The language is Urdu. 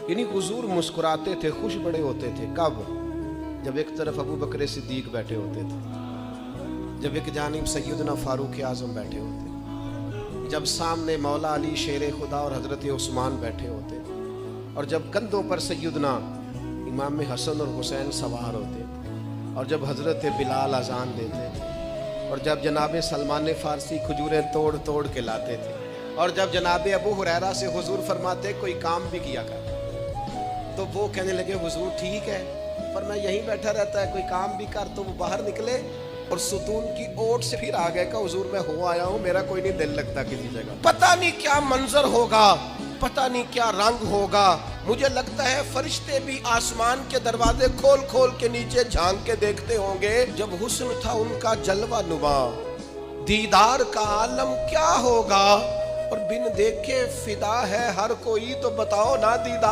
یعنی حضور مسکراتے تھے، خوش بڑے ہوتے تھے۔ کب؟ جب ایک طرف ابو بکر صدیق بیٹھے ہوتے تھے، جب ایک جانب سیدنا فاروق اعظم بیٹھے ہوتے، جب سامنے مولا علی شیر خدا اور حضرت عثمان بیٹھے ہوتے، اور جب کندھوں پر سیدنا امام حسن اور حسین سوار ہوتے، اور جب حضرت بلال اذان دیتے تھے، اور جب جناب سلمان فارسی کھجوریں توڑ توڑ کے لاتے تھے، اور جب جناب ابو ہریرہ سے حضور فرماتے کوئی کام بھی کیا کر، تو وہ کہنے لگے حضور ٹھیک ہے، پر میں یہیں بیٹھا رہتا ہے، کوئی کام بھی کر، تو وہ باہر نکلے اور ستون کی اوٹ سے پھر آ گئے کہ حضور میں ہو آیا ہوں، میرا کوئی نہیں دل لگتا کسی جگہ۔ پتہ نہیں کیا منظر ہوگا، پتہ نہیں کیا رنگ ہوگا، مجھے لگتا ہے فرشتے بھی آسمان کے دروازے کھول کھول کے نیچے جھانک کے دیکھتے ہوں گے۔ جب حسن تھا ان کا جلوہ نما، دیدار کا عالم کیا ہوگا، اور بن دیکھے فدا ہے ہر کوئی، تو بتاؤ نا دیدار